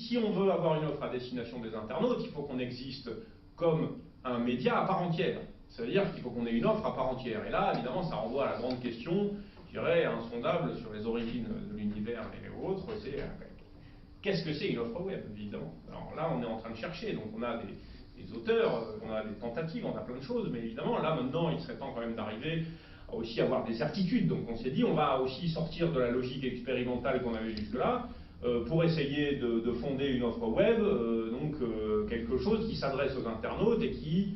si on veut avoir une offre à destination des internautes, il faut qu'on existe comme un média à part entière. Ça veut dire qu'il faut qu'on ait une offre à part entière. Et là, évidemment, ça renvoie à la grande question, je dirais, insondable sur les origines de l'univers et autres, c'est qu'est-ce que c'est une offre web, évidemment. Alors là, on est en train de chercher, donc on a des auteurs, on a des tentatives, on a plein de choses, mais évidemment, là, maintenant, il serait temps quand même d'arriver à aussi avoir des certitudes. Donc on s'est dit, on va aussi sortir de la logique expérimentale qu'on avait jusque-là, pour essayer de fonder une offre web, quelque chose qui s'adresse aux internautes et qui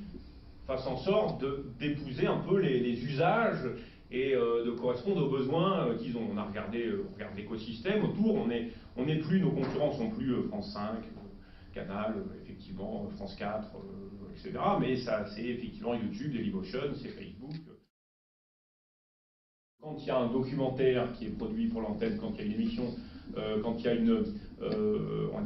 fasse en sorte d'épouser un peu les usages et de correspondre aux besoins qu'ils ont. On regarde l'écosystème autour, on n'est plus, nos concurrents sont plus France 5, Canal, effectivement, France 4, etc. Mais ça, c'est effectivement YouTube, Dailymotion, c'est Facebook. Quand il y a un documentaire qui est produit pour l'antenne, quand il y a une émission, quand il y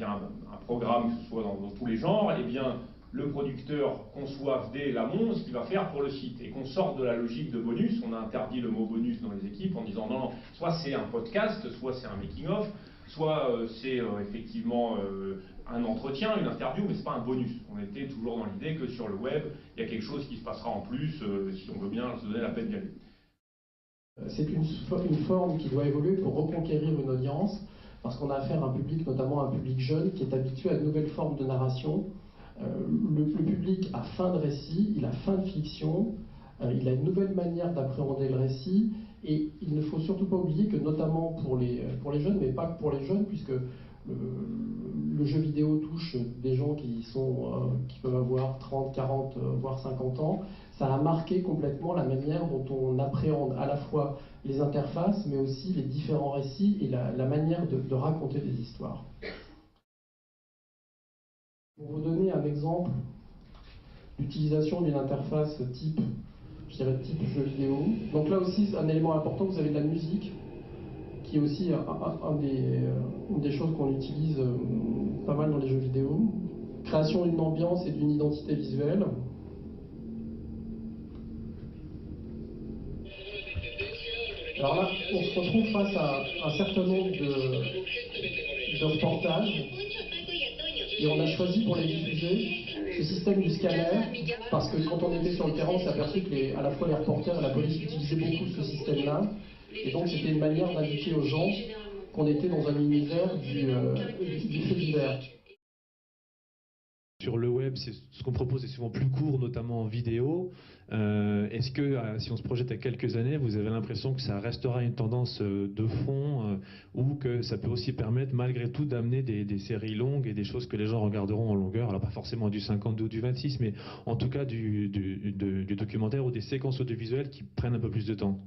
a un programme, que ce soit dans tous les genres, eh bien, le producteur conçoit dès l'amont ce qu'il va faire pour le site. Et qu'on sorte de la logique de bonus, on a interdit le mot bonus dans les équipes en disant non, soit c'est un podcast, soit c'est un making-of, soit c'est effectivement un entretien, une interview, mais c'est pas un bonus. On était toujours dans l'idée que sur le web, il y a quelque chose qui se passera en plus, si on veut bien se donner la peine d'y aller. C'est une forme qui doit évoluer pour reconquérir une audience, parce qu'on a affaire à un public, notamment un public jeune, qui est habitué à de nouvelles formes de narration. Le public a faim de récit, il a faim de fiction, il a une nouvelle manière d'appréhender le récit, et il ne faut surtout pas oublier que, notamment pour les jeunes, mais pas que pour les jeunes, puisque le jeu vidéo touche des gens qui peuvent avoir 30, 40, voire 50 ans. Ça a marqué complètement la manière dont on appréhende à la fois les interfaces, mais aussi les différents récits et la manière de raconter des histoires. Pour vous donner un exemple d'utilisation d'une interface type jeu vidéo, donc là aussi, un élément important, vous avez de la musique, qui est aussi une des choses qu'on utilise pas mal dans les jeux vidéo. Création d'une ambiance et d'une identité visuelle. Alors là, on se retrouve face à un certain nombre de reportages, et on a choisi pour les diffuser ce système du scanner, parce que quand on était sur le terrain, on s'est aperçu que à la fois les reporters et la police utilisaient beaucoup ce système-là, et donc c'était une manière d'indiquer aux gens qu'on était dans un univers du fait divers. Sur le web, ce qu'on propose est souvent plus court, notamment en vidéo. Est-ce que, si on se projette à quelques années, vous avez l'impression que ça restera une tendance de fond ou que ça peut aussi permettre, malgré tout, d'amener des séries longues et des choses que les gens regarderont en longueur? Alors pas forcément du 52 ou du 26, mais en tout cas du documentaire ou des séquences audiovisuelles qui prennent un peu plus de temps.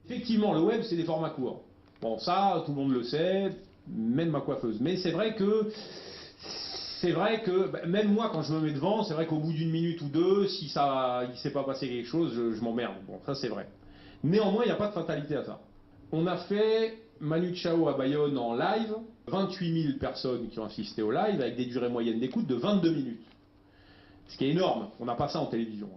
Effectivement, le web, c'est des formats courts. Bon, ça, tout le monde le sait, même ma coiffeuse. Mais c'est vrai que même moi, quand je me mets devant, c'est vrai qu'au bout d'une minute ou deux, si il ne s'est pas passé quelque chose, je m'emmerde. Bon, ça c'est vrai. Néanmoins, il n'y a pas de fatalité à ça. On a fait Manu Chao à Bayonne en live, 28 000 personnes qui ont assisté au live, avec des durées moyennes d'écoute de 22 minutes. Ce qui est énorme, on n'a pas ça en télévision.